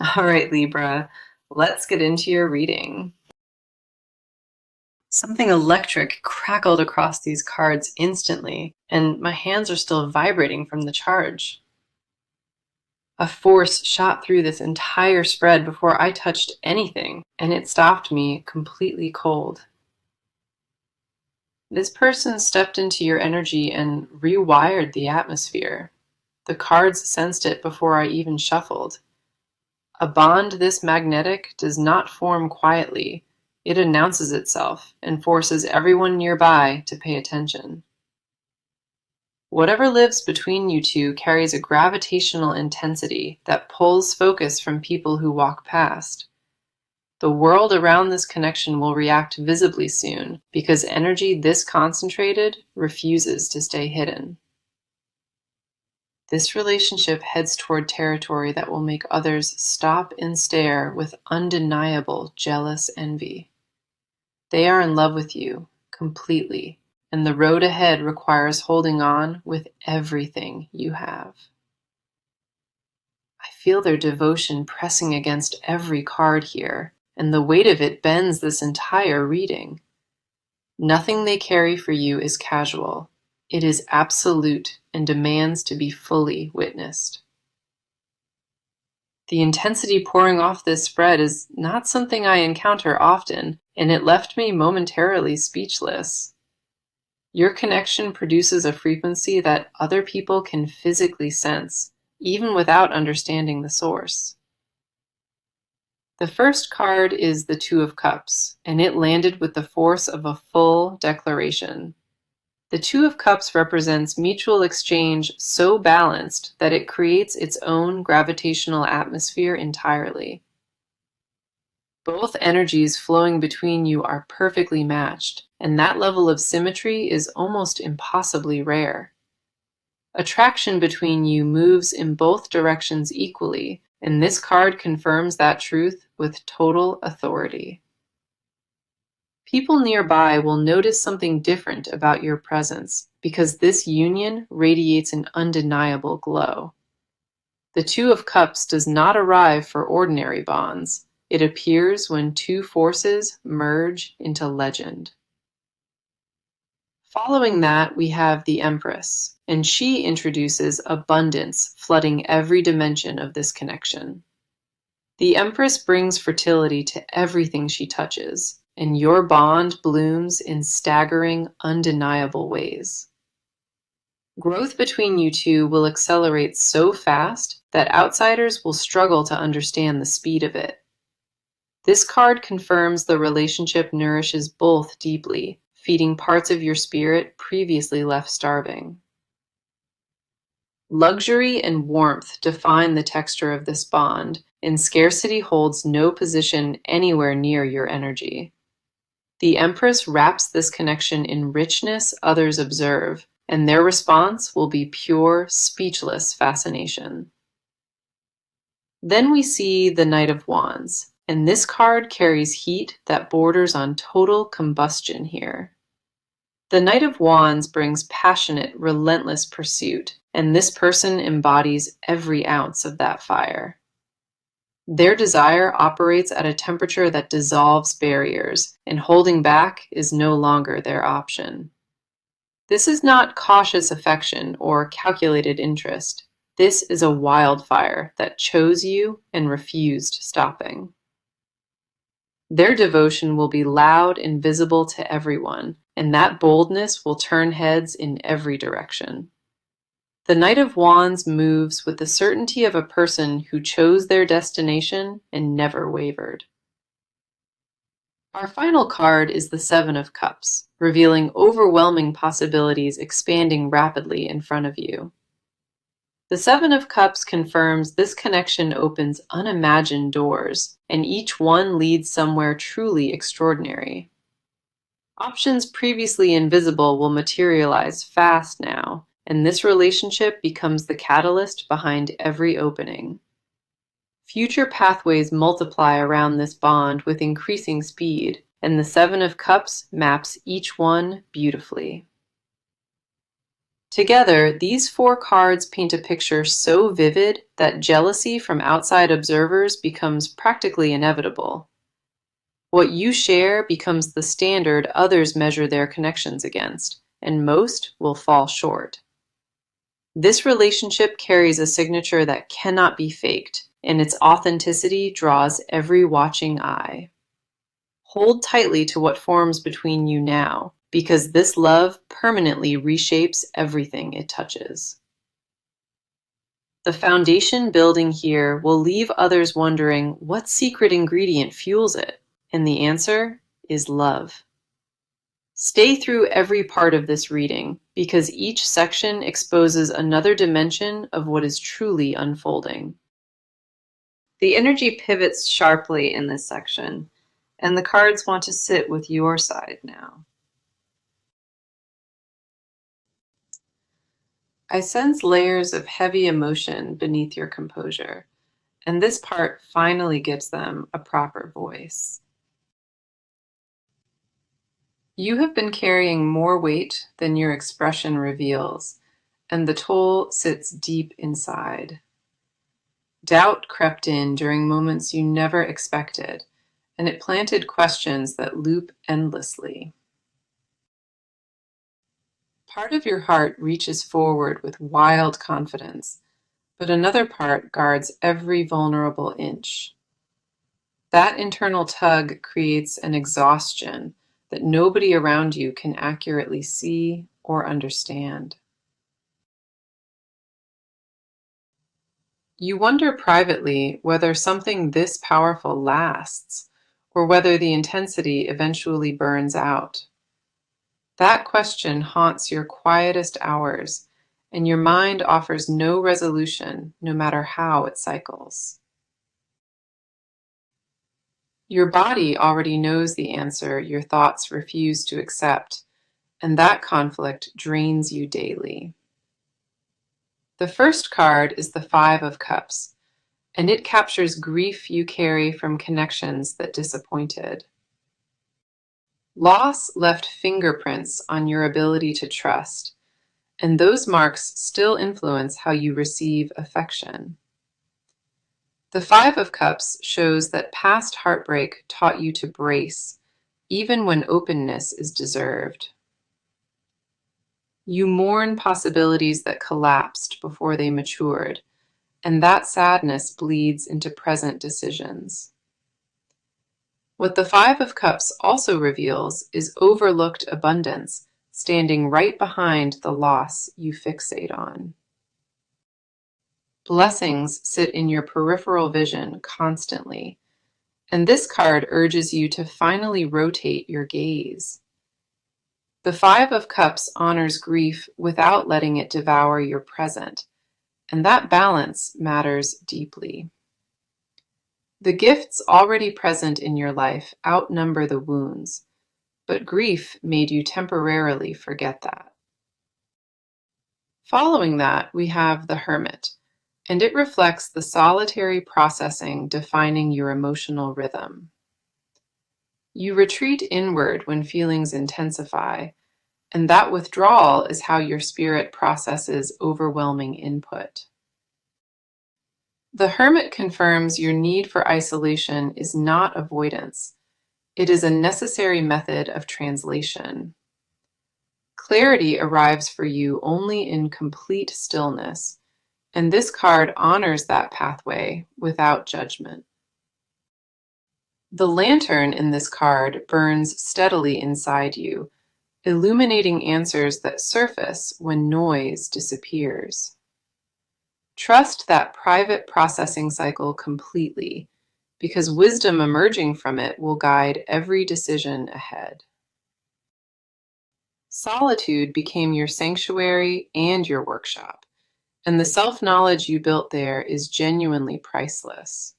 All right, Libra, let's get into your reading. Something electric crackled across these cards instantly, and my hands are still vibrating from the charge. A force shot through this entire spread before I touched anything, and it stopped me completely cold. This person stepped into your energy and rewired the atmosphere. The cards sensed it before I even shuffled. A bond this magnetic does not form quietly. It announces itself and forces everyone nearby to pay attention. Whatever lives between you two carries a gravitational intensity that pulls focus from people who walk past. The world around this connection will react visibly soon because energy this concentrated refuses to stay hidden. This relationship heads toward territory that will make others stop and stare with undeniable jealous envy. They are in love with you completely, and the road ahead requires holding on with everything you have. I feel their devotion pressing against every card here, and the weight of it bends this entire reading. Nothing they carry for you is casual. It is absolute and demands to be fully witnessed. The intensity pouring off this spread is not something I encounter often, and it left me momentarily speechless. Your connection produces a frequency that other people can physically sense, even without understanding the source. The first card is the Two of Cups, and it landed with the force of a full declaration. The Two of Cups represents mutual exchange so balanced that it creates its own gravitational atmosphere entirely. Both energies flowing between you are perfectly matched, and that level of symmetry is almost impossibly rare. Attraction between you moves in both directions equally, and this card confirms that truth with total authority. People nearby will notice something different about your presence because this union radiates an undeniable glow. The Two of Cups does not arrive for ordinary bonds. It appears when two forces merge into legend. Following that, we have the Empress, and she introduces abundance flooding every dimension of this connection. The Empress brings fertility to everything she touches, and your bond blooms in staggering, undeniable ways. Growth between you two will accelerate so fast that outsiders will struggle to understand the speed of it. This card confirms the relationship nourishes both deeply, feeding parts of your spirit previously left starving. Luxury and warmth define the texture of this bond, and scarcity holds no position anywhere near your energy. The Empress wraps this connection in richness others observe, and their response will be pure, speechless fascination. Then we see the Knight of Wands, and this card carries heat that borders on total combustion here. The Knight of Wands brings passionate, relentless pursuit, and this person embodies every ounce of that fire. Their desire operates at a temperature that dissolves barriers, and holding back is no longer their option. This is not cautious affection or calculated interest. This is a wildfire that chose you and refused stopping. Their devotion will be loud and visible to everyone, and that boldness will turn heads in every direction. The Knight of Wands moves with the certainty of a person who chose their destination and never wavered. Our final card is the Seven of Cups, revealing overwhelming possibilities expanding rapidly in front of you. The Seven of Cups confirms this connection opens unimagined doors, and each one leads somewhere truly extraordinary. Options previously invisible will materialize fast now, and this relationship becomes the catalyst behind every opening. Future pathways multiply around this bond with increasing speed, and the Seven of Cups maps each one beautifully. Together, these four cards paint a picture so vivid that jealousy from outside observers becomes practically inevitable. What you share becomes the standard others measure their connections against, and most will fall short. This relationship carries a signature that cannot be faked, and its authenticity draws every watching eye. Hold tightly to what forms between you now, because this love permanently reshapes everything it touches. The foundation building here will leave others wondering what secret ingredient fuels it, and the answer is love. Stay through every part of this reading, because each section exposes another dimension of what is truly unfolding. The energy pivots sharply in this section, and the cards want to sit with your side now. I sense layers of heavy emotion beneath your composure, and this part finally gives them a proper voice. You have been carrying more weight than your expression reveals, and the toll sits deep inside. Doubt crept in during moments you never expected, and it planted questions that loop endlessly. Part of your heart reaches forward with wild confidence, but another part guards every vulnerable inch. That internal tug creates an exhaustion that nobody around you can accurately see or understand. You wonder privately whether something this powerful lasts, or whether the intensity eventually burns out. That question haunts your quietest hours, and your mind offers no resolution, no matter how it cycles. Your body already knows the answer your thoughts refuse to accept, and that conflict drains you daily. The first card is the Five of Cups, and it captures grief you carry from connections that disappointed. Loss left fingerprints on your ability to trust, and those marks still influence how you receive affection. The Five of Cups shows that past heartbreak taught you to brace, even when openness is deserved. You mourn possibilities that collapsed before they matured, and that sadness bleeds into present decisions. What the Five of Cups also reveals is overlooked abundance standing right behind the loss you fixate on. Blessings sit in your peripheral vision constantly, and this card urges you to finally rotate your gaze. The Five of Cups honors grief without letting it devour your present, and that balance matters deeply. The gifts already present in your life outnumber the wounds, but grief made you temporarily forget that. Following that, we have the Hermit, and it reflects the solitary processing defining your emotional rhythm. You retreat inward when feelings intensify, and that withdrawal is how your spirit processes overwhelming input. The Hermit confirms your need for isolation is not avoidance. It is a necessary method of translation. Clarity arrives for you only in complete stillness, and this card honors that pathway without judgment. The lantern in this card burns steadily inside you, illuminating answers that surface when noise disappears. Trust that private processing cycle completely, because wisdom emerging from it will guide every decision ahead. Solitude became your sanctuary and your workshop, and the self-knowledge you built there is genuinely priceless.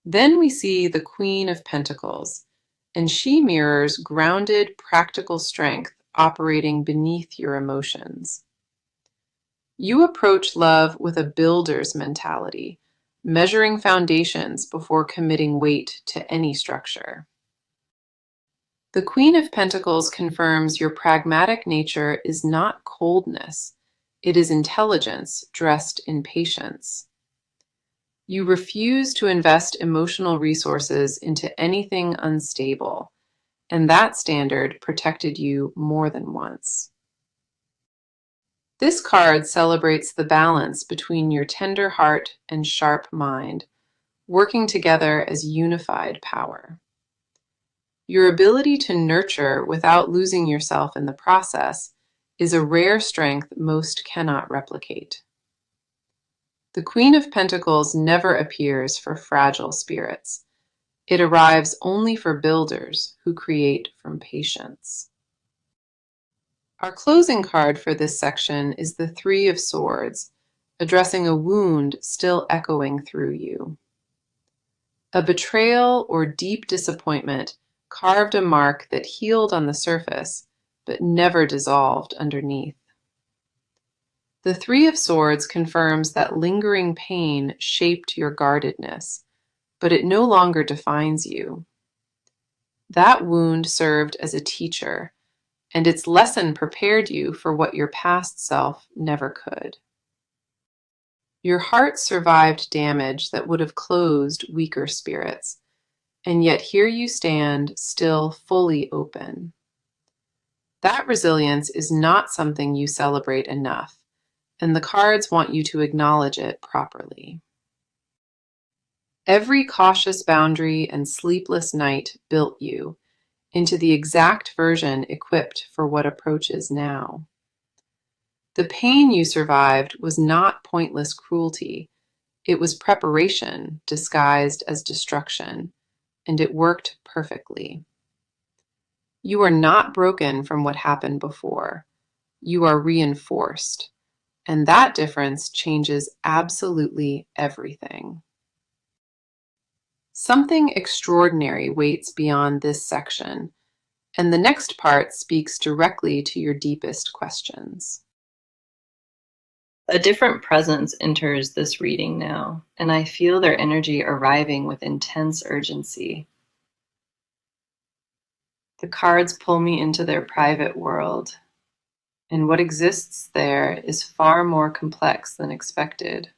Then we see the Queen of Pentacles, and she mirrors grounded, practical strength operating beneath your emotions. You approach love with a builder's mentality, measuring foundations before committing weight to any structure. The Queen of Pentacles confirms your pragmatic nature is not coldness, it is intelligence dressed in patience. You refuse to invest emotional resources into anything unstable, and that standard protected you more than once. This card celebrates the balance between your tender heart and sharp mind, working together as unified power. Your ability to nurture without losing yourself in the process is a rare strength most cannot replicate. The Queen of Pentacles never appears for fragile spirits. It arrives only for builders who create from patience. Our closing card for this section is the Three of Swords, addressing a wound still echoing through you. A betrayal or deep disappointment carved a mark that healed on the surface, but never dissolved underneath. The Three of Swords confirms that lingering pain shaped your guardedness, but it no longer defines you. That wound served as a teacher, and its lesson prepared you for what your past self never could. Your heart survived damage that would have closed weaker spirits, and yet here you stand, still fully open. That resilience is not something you celebrate enough, and the cards want you to acknowledge it properly. Every cautious boundary and sleepless night built you into the exact version equipped for what approaches now. The pain you survived was not pointless cruelty. It was preparation disguised as destruction, and it worked perfectly. You are not broken from what happened before. You are reinforced, and that difference changes absolutely everything. Something extraordinary waits beyond this section, and the next part speaks directly to your deepest questions. A different presence enters this reading now, and I feel their energy arriving with intense urgency. The cards pull me into their private world, and what exists there is far more complex than expected.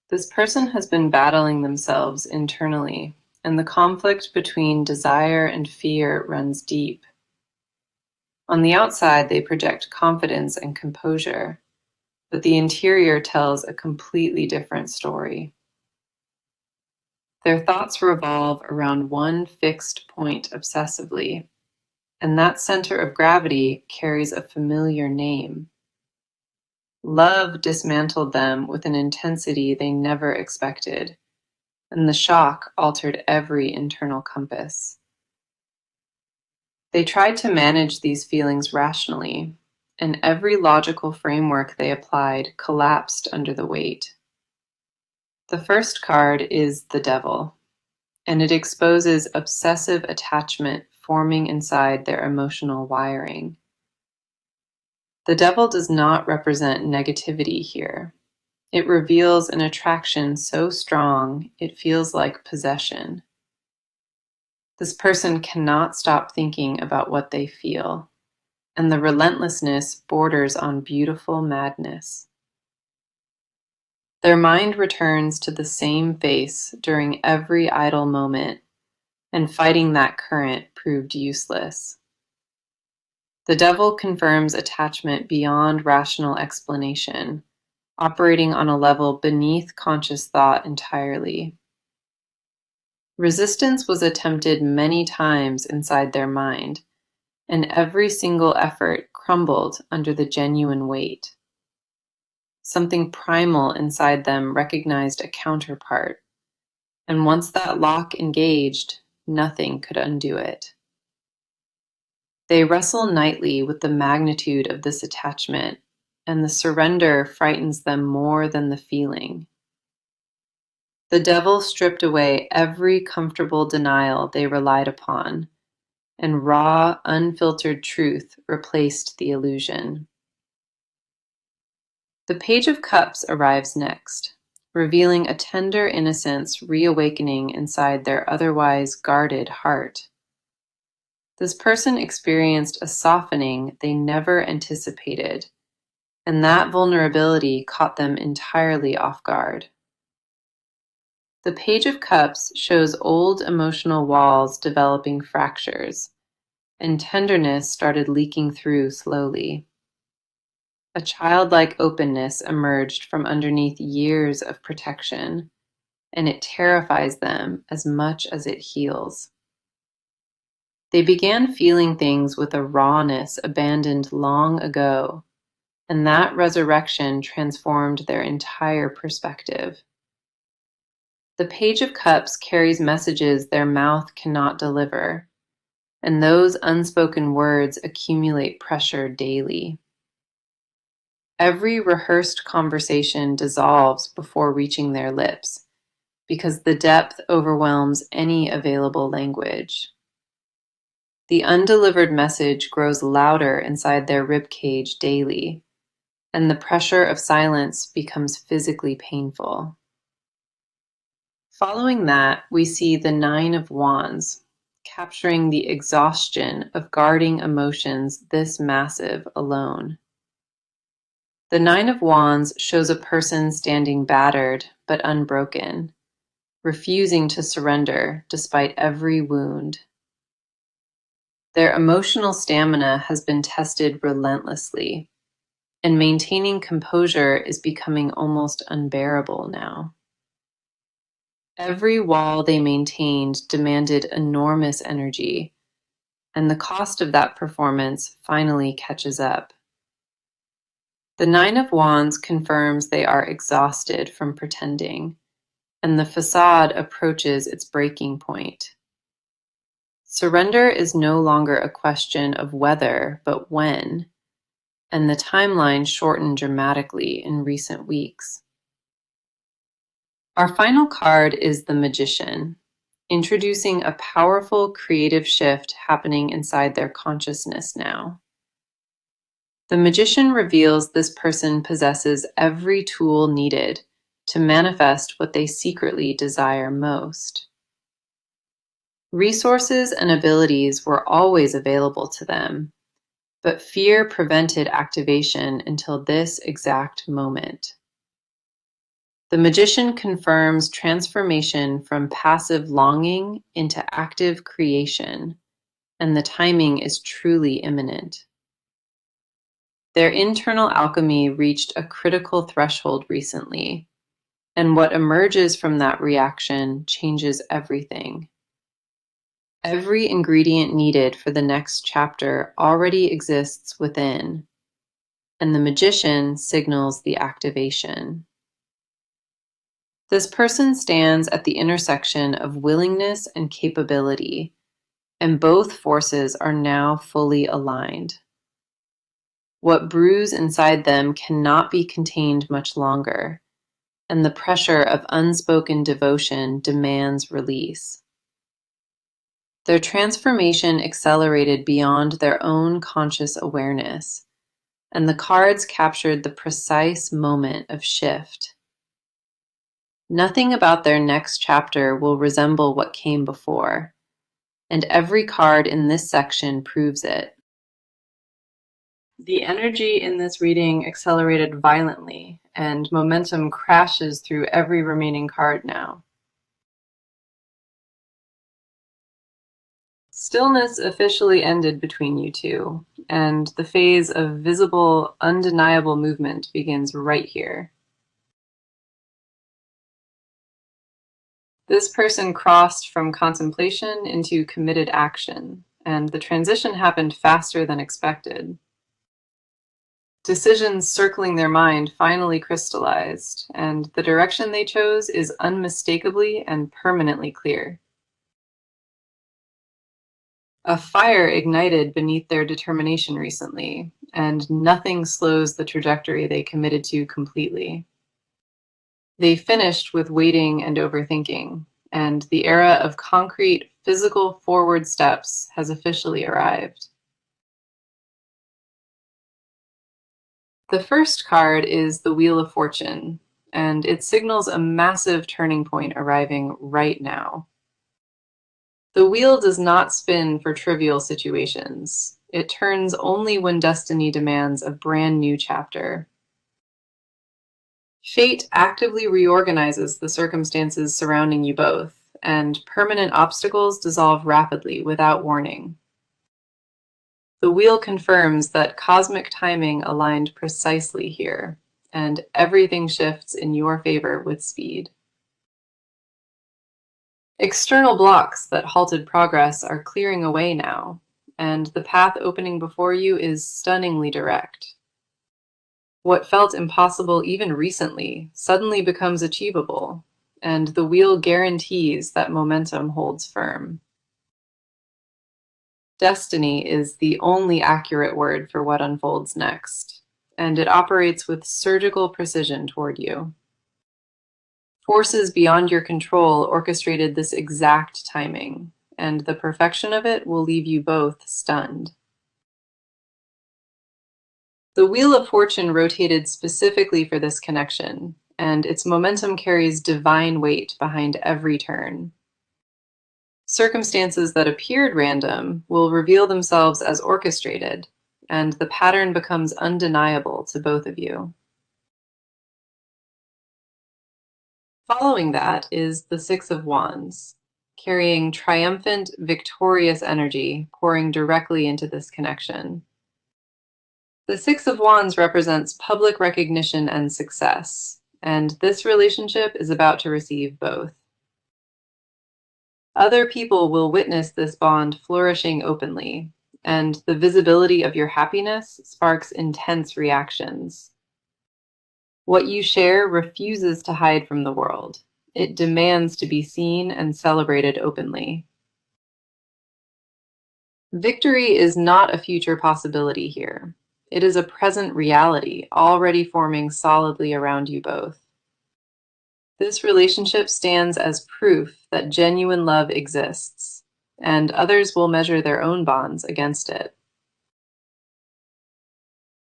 This person has been battling themselves internally, and the conflict between desire and fear runs deep. On the outside, they project confidence and composure, but the interior tells a completely different story. Their thoughts revolve around one fixed point obsessively, and that center of gravity carries a familiar name. Love dismantled them with an intensity they never expected, and the shock altered every internal compass. They tried to manage these feelings rationally, and every logical framework they applied collapsed under the weight. The first card is the Devil, and it exposes obsessive attachment forming inside their emotional wiring. The Devil does not represent negativity here. It reveals an attraction so strong it feels like possession. This person cannot stop thinking about what they feel, and the relentlessness borders on beautiful madness. Their mind returns to the same face during every idle moment, and fighting that current proved useless. The Devil confirms attachment beyond rational explanation, operating on a level beneath conscious thought entirely. Resistance was attempted many times inside their mind, and every single effort crumbled under the genuine weight. Something primal inside them recognized a counterpart, and once that lock engaged, nothing could undo it. They wrestle nightly with the magnitude of this attachment, and the surrender frightens them more than the feeling. The Devil stripped away every comfortable denial they relied upon, and raw, unfiltered truth replaced the illusion. The Page of Cups arrives next, revealing a tender innocence reawakening inside their otherwise guarded heart. This person experienced a softening they never anticipated, and that vulnerability caught them entirely off guard. The Page of Cups shows old emotional walls developing fractures, and tenderness started leaking through slowly. A childlike openness emerged from underneath years of protection, and it terrifies them as much as it heals. They began feeling things with a rawness abandoned long ago, and that resurrection transformed their entire perspective. The Page of Cups carries messages their mouth cannot deliver, and those unspoken words accumulate pressure daily. Every rehearsed conversation dissolves before reaching their lips, because the depth overwhelms any available language. The undelivered message grows louder inside their ribcage daily, and the pressure of silence becomes physically painful. Following that, we see the Nine of Wands, capturing the exhaustion of guarding emotions this massive alone. The Nine of Wands shows a person standing battered but unbroken, refusing to surrender despite every wound. Their emotional stamina has been tested relentlessly, and maintaining composure is becoming almost unbearable now. Every wall they maintained demanded enormous energy, and the cost of that performance finally catches up. The Nine of Wands confirms they are exhausted from pretending, and the facade approaches its breaking point. Surrender is no longer a question of whether, but when, and the timeline shortened dramatically in recent weeks. Our final card is the Magician, introducing a powerful creative shift happening inside their consciousness now. The Magician reveals this person possesses every tool needed to manifest what they secretly desire most. Resources and abilities were always available to them, but fear prevented activation until this exact moment. The Magician confirms transformation from passive longing into active creation, and the timing is truly imminent. Their internal alchemy reached a critical threshold recently, and what emerges from that reaction changes everything. Every ingredient needed for the next chapter already exists within, and the Magician signals the activation. This person stands at the intersection of willingness and capability, and both forces are now fully aligned. What brews inside them cannot be contained much longer, and the pressure of unspoken devotion demands release. Their transformation accelerated beyond their own conscious awareness, and the cards captured the precise moment of shift. Nothing about their next chapter will resemble what came before, and every card in this section proves it. The energy in this reading accelerated violently, and momentum crashes through every remaining card now. Stillness officially ended between you two, and the phase of visible, undeniable movement begins right here. This person crossed from contemplation into committed action, and the transition happened faster than expected. Decisions circling their mind finally crystallized, and the direction they chose is unmistakably and permanently clear. A fire ignited beneath their determination recently, and nothing slows the trajectory they committed to completely. They finished with waiting and overthinking, and the era of concrete, physical forward steps has officially arrived. The first card is the Wheel of Fortune, and it signals a massive turning point arriving right now. The wheel does not spin for trivial situations. It turns only when destiny demands a brand new chapter. Fate actively reorganizes the circumstances surrounding you both, and permanent obstacles dissolve rapidly without warning. The wheel confirms that cosmic timing aligned precisely here, and everything shifts in your favor with speed. External blocks that halted progress are clearing away now, and the path opening before you is stunningly direct. What felt impossible even recently suddenly becomes achievable, and the wheel guarantees that momentum holds firm. Destiny is the only accurate word for what unfolds next, and it operates with surgical precision toward you. Forces beyond your control orchestrated this exact timing, and the perfection of it will leave you both stunned. The Wheel of Fortune rotated specifically for this connection, and its momentum carries divine weight behind every turn. Circumstances that appeared random will reveal themselves as orchestrated, and the pattern becomes undeniable to both of you. Following that is the Six of Wands, carrying triumphant, victorious energy pouring directly into this connection. The Six of Wands represents public recognition and success, and this relationship is about to receive both. Other people will witness this bond flourishing openly, and the visibility of your happiness sparks intense reactions. What you share refuses to hide from the world. It demands to be seen and celebrated openly. Victory is not a future possibility here. It is a present reality already forming solidly around you both. This relationship stands as proof that genuine love exists, and others will measure their own bonds against it.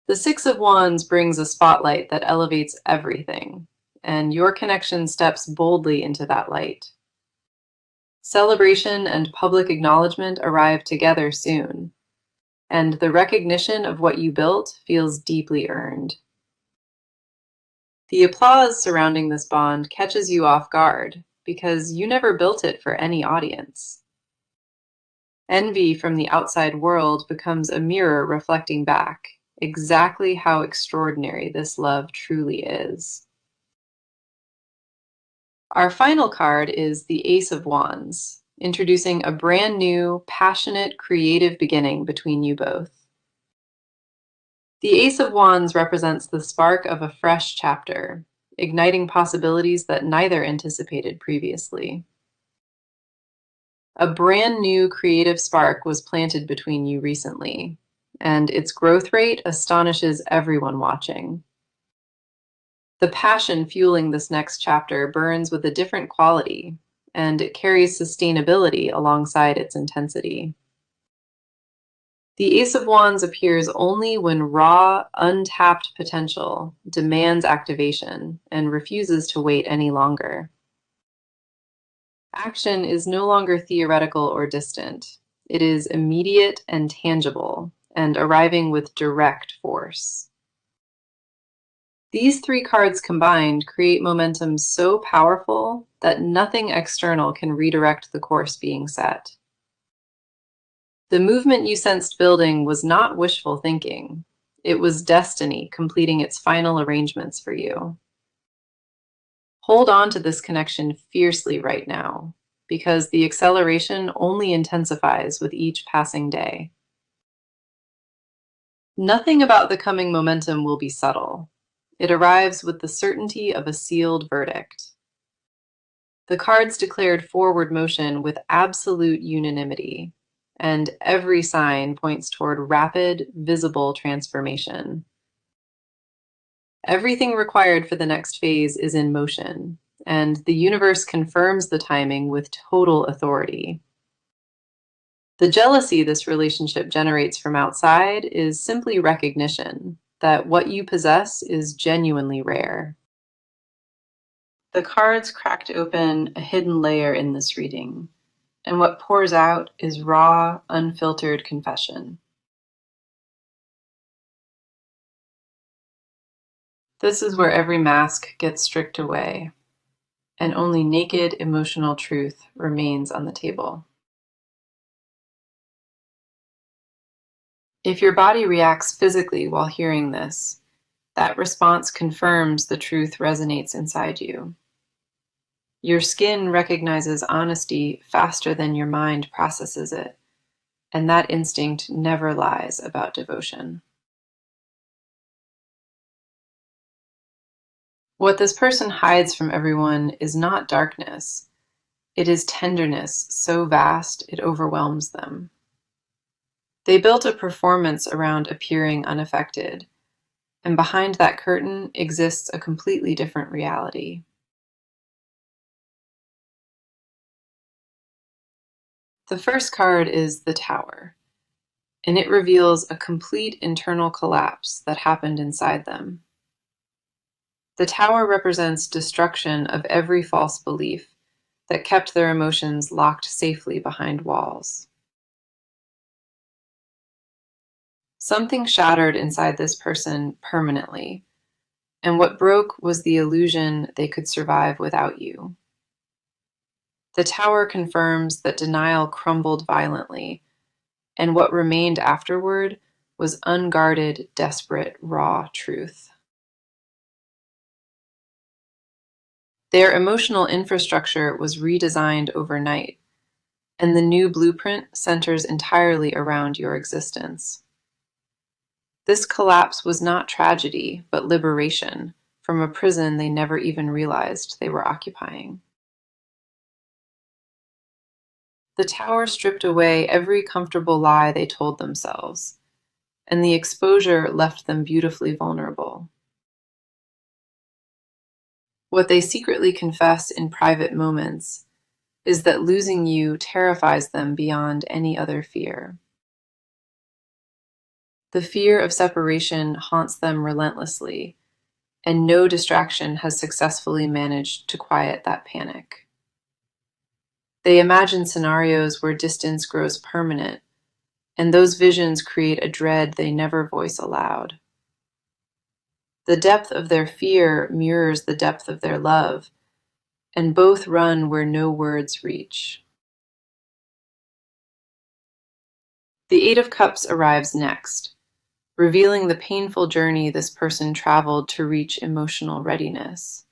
The Six of Wands brings a spotlight that elevates everything, and your connection steps boldly into that light. Celebration and public acknowledgement arrive together soon, and the recognition of what you built feels deeply earned. The applause surrounding this bond catches you off guard because you never built it for any audience. Envy from the outside world becomes a mirror reflecting back exactly how extraordinary this love truly is. Our final card is the Ace of Wands, introducing a brand new, passionate, creative beginning between you both. The Ace of Wands represents the spark of a fresh chapter, igniting possibilities that neither anticipated previously. A brand new creative spark was planted between you recently, and its growth rate astonishes everyone watching. The passion fueling this next chapter burns with a different quality, and it carries sustainability alongside its intensity. The Ace of Wands appears only when raw, untapped potential demands activation and refuses to wait any longer. Action is no longer theoretical or distant. It is immediate and tangible, and arriving with direct force. These three cards combined create momentum so powerful that nothing external can redirect the course being set. The movement you sensed building was not wishful thinking. It was destiny completing its final arrangements for you. Hold on to this connection fiercely right now, because the acceleration only intensifies with each passing day. Nothing about the coming momentum will be subtle. It arrives with the certainty of a sealed verdict. The cards declared forward motion with absolute unanimity, and every sign points toward rapid, visible transformation. Everything required for the next phase is in motion, and the universe confirms the timing with total authority. The jealousy this relationship generates from outside is simply recognition that what you possess is genuinely rare. The cards cracked open a hidden layer in this reading, and what pours out is raw, unfiltered confession. This is where every mask gets stripped away, and only naked emotional truth remains on the table. If your body reacts physically while hearing this, that response confirms the truth resonates inside you. Your skin recognizes honesty faster than your mind processes it, and that instinct never lies about devotion. What this person hides from everyone is not darkness, it is tenderness so vast it overwhelms them. They built a performance around appearing unaffected, and behind that curtain exists a completely different reality. The first card is the Tower, and it reveals a complete internal collapse that happened inside them. The Tower represents destruction of every false belief that kept their emotions locked safely behind walls. Something shattered inside this person permanently, and what broke was the illusion they could survive without you. The Tower confirms that denial crumbled violently, and what remained afterward was unguarded, desperate, raw truth. Their emotional infrastructure was redesigned overnight, and the new blueprint centers entirely around your existence. This collapse was not tragedy, but liberation from a prison they never even realized they were occupying. The Tower stripped away every comfortable lie they told themselves, and the exposure left them beautifully vulnerable. What they secretly confess in private moments is that losing you terrifies them beyond any other fear. The fear of separation haunts them relentlessly, and no distraction has successfully managed to quiet that panic. They imagine scenarios where distance grows permanent, and those visions create a dread they never voice aloud. The depth of their fear mirrors the depth of their love, and both run where no words reach. The Eight of Cups arrives next, revealing the painful journey this person traveled to reach emotional readiness.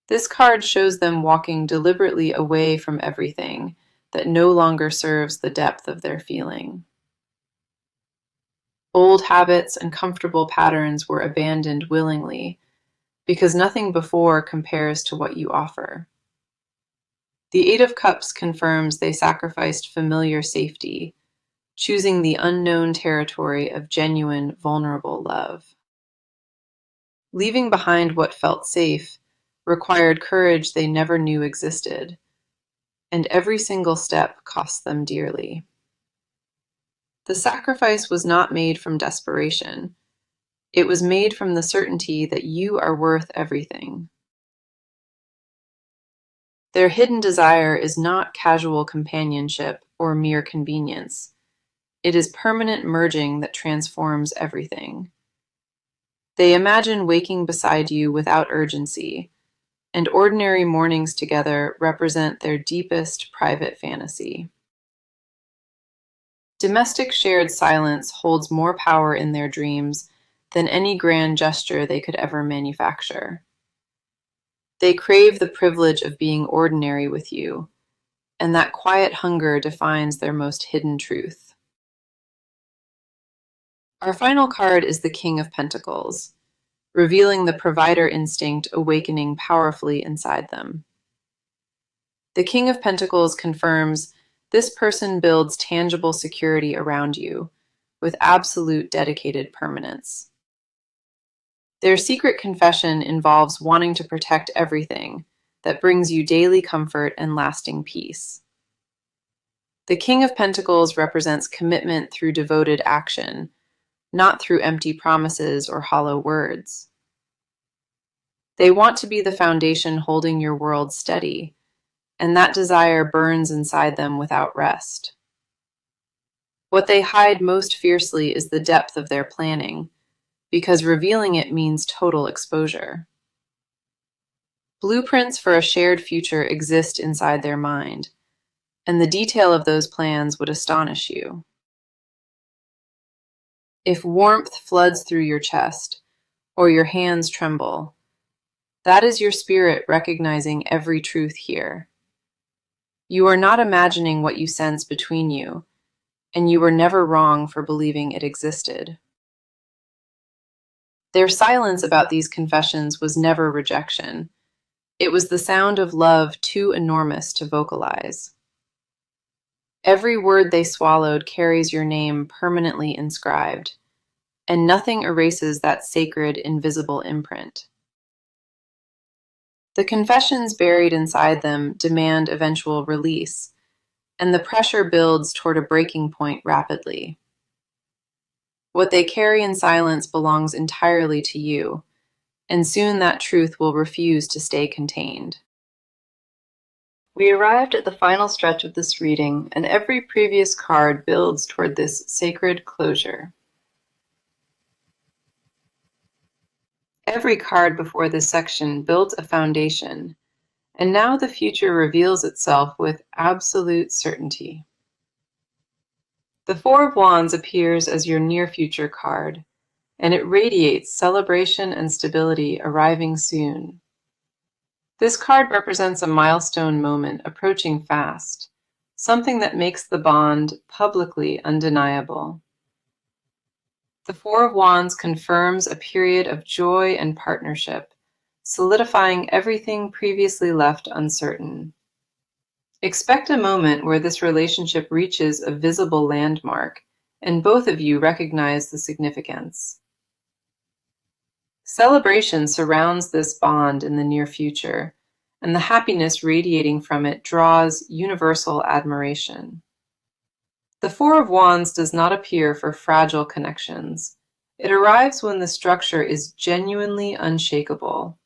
This card shows them walking deliberately away from everything that no longer serves the depth of their feeling. Old habits and comfortable patterns were abandoned willingly because nothing before compares to what you offer. The Eight of Cups confirms they sacrificed familiar safety, choosing the unknown territory of genuine, vulnerable love. Leaving behind what felt safe required courage they never knew existed, and every single step cost them dearly. The sacrifice was not made from desperation. It was made from the certainty that you are worth everything. Their hidden desire is not casual companionship or mere convenience. It is permanent merging that transforms everything. They imagine waking beside you without urgency, and ordinary mornings together represent their deepest private fantasy. Domestic shared silence holds more power in their dreams than any grand gesture they could ever manufacture. They crave the privilege of being ordinary with you, and that quiet hunger defines their most hidden truth. Our final card is the King of Pentacles, revealing the provider instinct awakening powerfully inside them. The King of Pentacles confirms this person builds tangible security around you with absolute dedicated permanence. Their secret confession involves wanting to protect everything that brings you daily comfort and lasting peace. The King of Pentacles represents commitment through devoted action, not through empty promises or hollow words. They want to be the foundation holding your world steady, and that desire burns inside them without rest. What they hide most fiercely is the depth of their planning, because revealing it means total exposure. Blueprints for a shared future exist inside their mind, and the detail of those plans would astonish you. If warmth floods through your chest, or your hands tremble, that is your spirit recognizing every truth here. You are not imagining what you sense between you, and you were never wrong for believing it existed. Their silence about these confessions was never rejection. It was the sound of love too enormous to vocalize. Every word they swallowed carries your name permanently inscribed, and nothing erases that sacred, invisible imprint. The confessions buried inside them demand eventual release, and the pressure builds toward a breaking point rapidly. What they carry in silence belongs entirely to you, and soon that truth will refuse to stay contained. We arrived at the final stretch of this reading, and every previous card builds toward this sacred closure. Every card before this section built a foundation, and now the future reveals itself with absolute certainty. The Four of Wands appears as your near future card, and it radiates celebration and stability arriving soon. This card represents a milestone moment approaching fast, something that makes the bond publicly undeniable. The Four of Wands confirms a period of joy and partnership, solidifying everything previously left uncertain. Expect a moment where this relationship reaches a visible landmark, and both of you recognize the significance. Celebration surrounds this bond in the near future, and the happiness radiating from it draws universal admiration. The Four of Wands does not appear for fragile connections. It arrives when the structure is genuinely unshakable.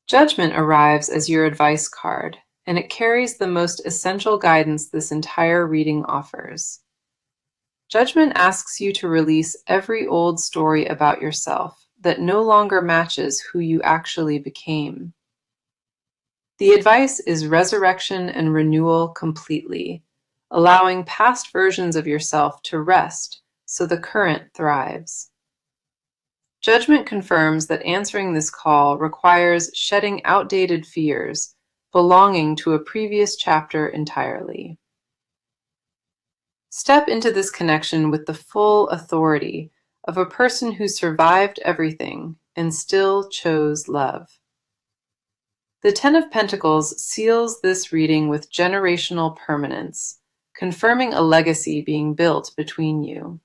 Judgment arrives as your advice card, and it carries the most essential guidance this entire reading offers. Judgment asks you to release every old story about yourself that no longer matches who you actually became. The advice is resurrection and renewal completely, allowing past versions of yourself to rest so the current thrives. Judgment confirms that answering this call requires shedding outdated fears belonging to a previous chapter entirely. Step into this connection with the full authority of a person who survived everything and still chose love. The Ten of Pentacles seals this reading with generational permanence, confirming a legacy being built between you.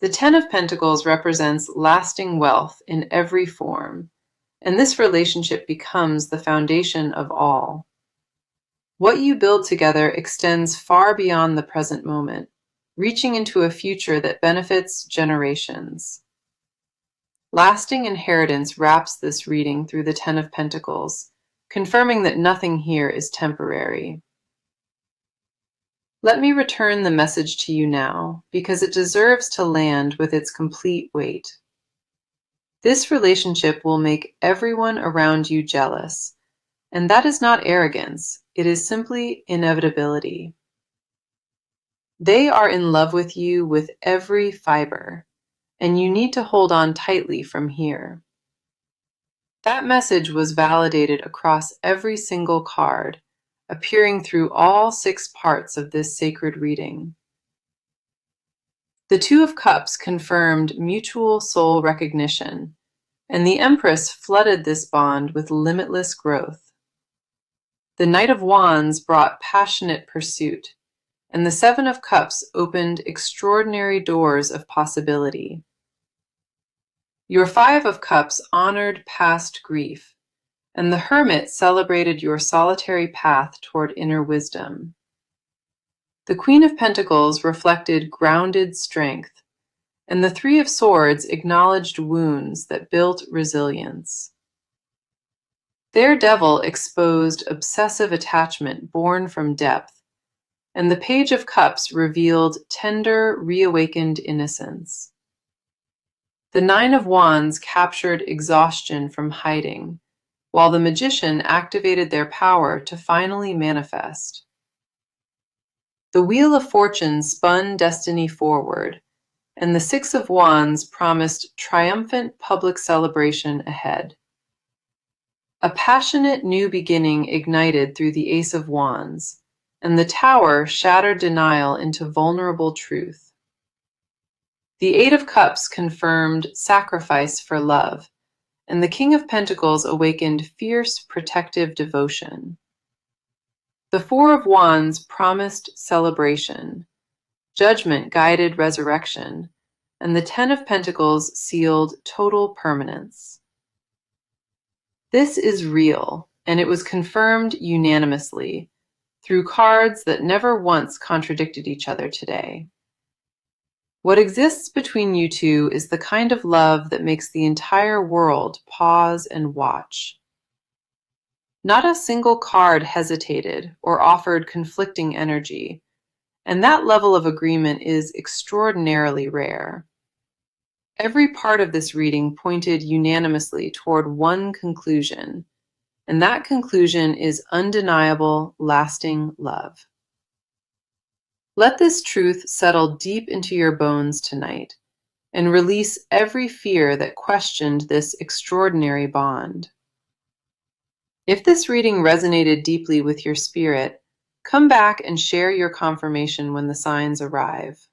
The Ten of Pentacles represents lasting wealth in every form, and this relationship becomes the foundation of all. What you build together extends far beyond the present moment, reaching into a future that benefits generations. Lasting inheritance wraps this reading through the Ten of Pentacles, confirming that nothing here is temporary. Let me return the message to you now, because it deserves to land with its complete weight. This relationship will make everyone around you jealous, and that is not arrogance, it is simply inevitability. They are in love with you with every fiber, and you need to hold on tightly from here. That message was validated across every single card, appearing through all 6 parts of this sacred reading. The Two of Cups confirmed mutual soul recognition, and the Empress flooded this bond with limitless growth. The Knight of Wands brought passionate pursuit, and the Seven of Cups opened extraordinary doors of possibility. Your Five of Cups honored past grief, and the Hermit celebrated your solitary path toward inner wisdom. The Queen of Pentacles reflected grounded strength, and the Three of Swords acknowledged wounds that built resilience. Their devil exposed obsessive attachment born from depth, and the Page of Cups revealed tender, reawakened innocence. The Nine of Wands captured exhaustion from hiding, while the Magician activated their power to finally manifest. The Wheel of Fortune spun destiny forward, and the Six of Wands promised triumphant public celebration ahead. A passionate new beginning ignited through the Ace of Wands, and the Tower shattered denial into vulnerable truth. The Eight of Cups confirmed sacrifice for love, and the King of Pentacles awakened fierce protective devotion. The Four of Wands promised celebration, Judgment guided resurrection, and the Ten of Pentacles sealed total permanence. This is real, and it was confirmed unanimously through cards that never once contradicted each other today. What exists between you two is the kind of love that makes the entire world pause and watch. Not a single card hesitated or offered conflicting energy, and that level of agreement is extraordinarily rare. Every part of this reading pointed unanimously toward one conclusion, and that conclusion is undeniable, lasting love. Let this truth settle deep into your bones tonight, and release every fear that questioned this extraordinary bond. If this reading resonated deeply with your spirit, come back and share your confirmation when the signs arrive.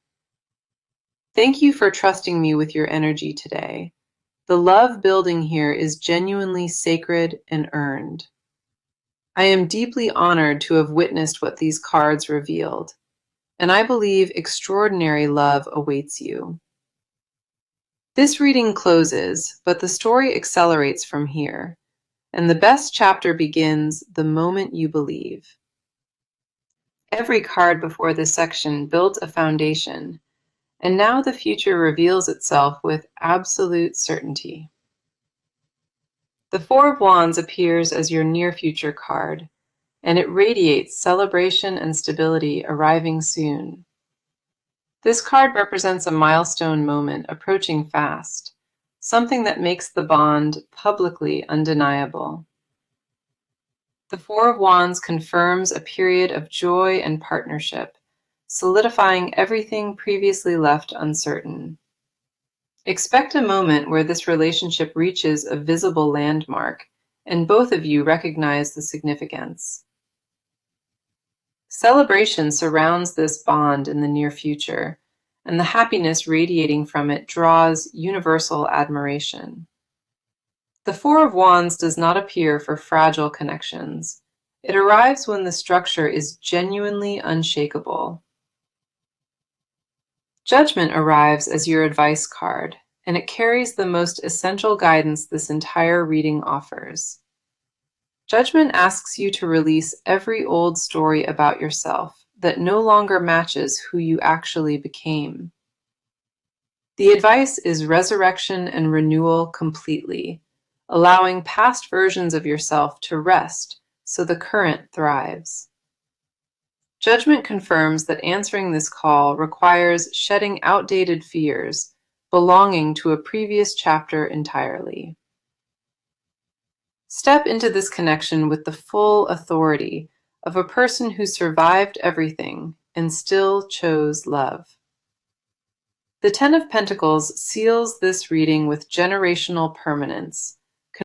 Thank you for trusting me with your energy today. The love building here is genuinely sacred and earned. I am deeply honored to have witnessed what these cards revealed, and I believe extraordinary love awaits you. This reading closes, but the story accelerates from here, and the best chapter begins the moment you believe. Every card before this section built a foundation, and now the future reveals itself with absolute certainty. The Four of Wands appears as your near future card, and it radiates celebration and stability arriving soon. This card represents a milestone moment approaching fast, something that makes the bond publicly undeniable. The Four of Wands confirms a period of joy and partnership, solidifying everything previously left uncertain. Expect a moment where this relationship reaches a visible landmark, and both of you recognize the significance. Celebration surrounds this bond in the near future, and the happiness radiating from it draws universal admiration. The Four of Wands does not appear for fragile connections. It arrives when the structure is genuinely unshakable. Judgment arrives as your advice card, and it carries the most essential guidance this entire reading offers. Judgment asks you to release every old story about yourself that no longer matches who you actually became. The advice is resurrection and renewal completely, allowing past versions of yourself to rest so the current thrives. Judgment confirms that answering this call requires shedding outdated fears belonging to a previous chapter entirely. Step into this connection with the full authority of a person who survived everything and still chose love. The Ten of Pentacles seals this reading with generational permanence,